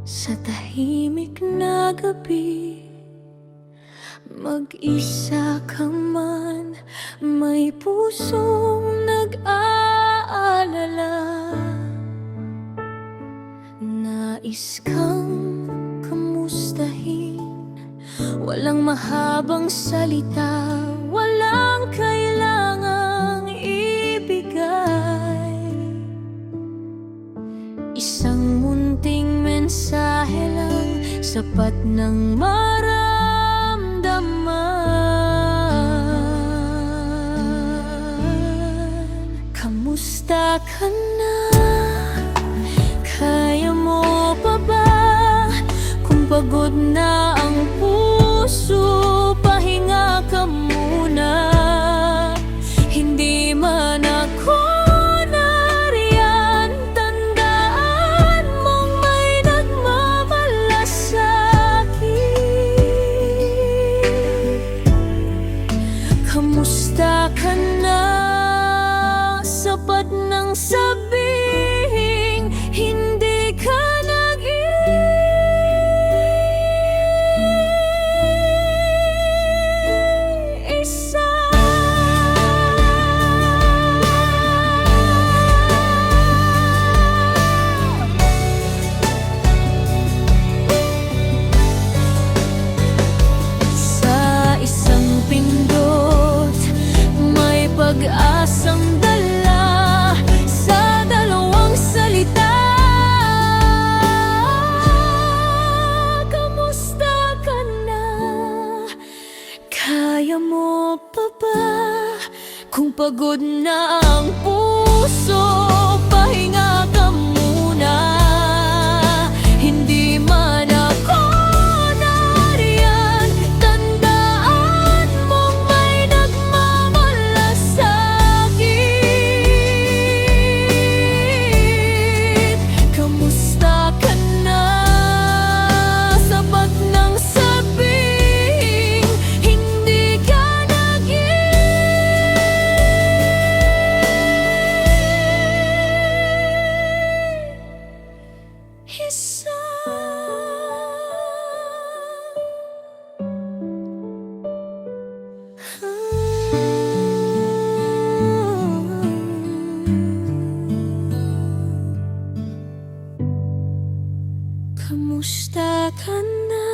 Sa tahimik na gabi, mag-isa ka man, may pusong nag-aalala. Nais kang kamustahin, walang mahabang salita, walang kailangang ibigay. Isang munting mensahe lang, sapat ng maramdaman. Kamusta ka na? Kaya mo pa ba? Kung pagod na ang puso, pahinga ka muna. Hindi man ako nariyan, tandaan mong may nagmamalasakit. Kamusta ka na? Sapat ng sabihing hindi ka nag-iisa. Sa isang pindot, may pag-asang dala, sa dalawang salita. Kamusta ka na? Kaya mo pa ba? Kung pagod na ang puso, pahinga ka muna. Hindi man ako nariyan, tandaan mong may nagmamalasakit. Kamusta ka na? Sapat ng sabihing hindi ka nag-iisa. Kamusta ka na?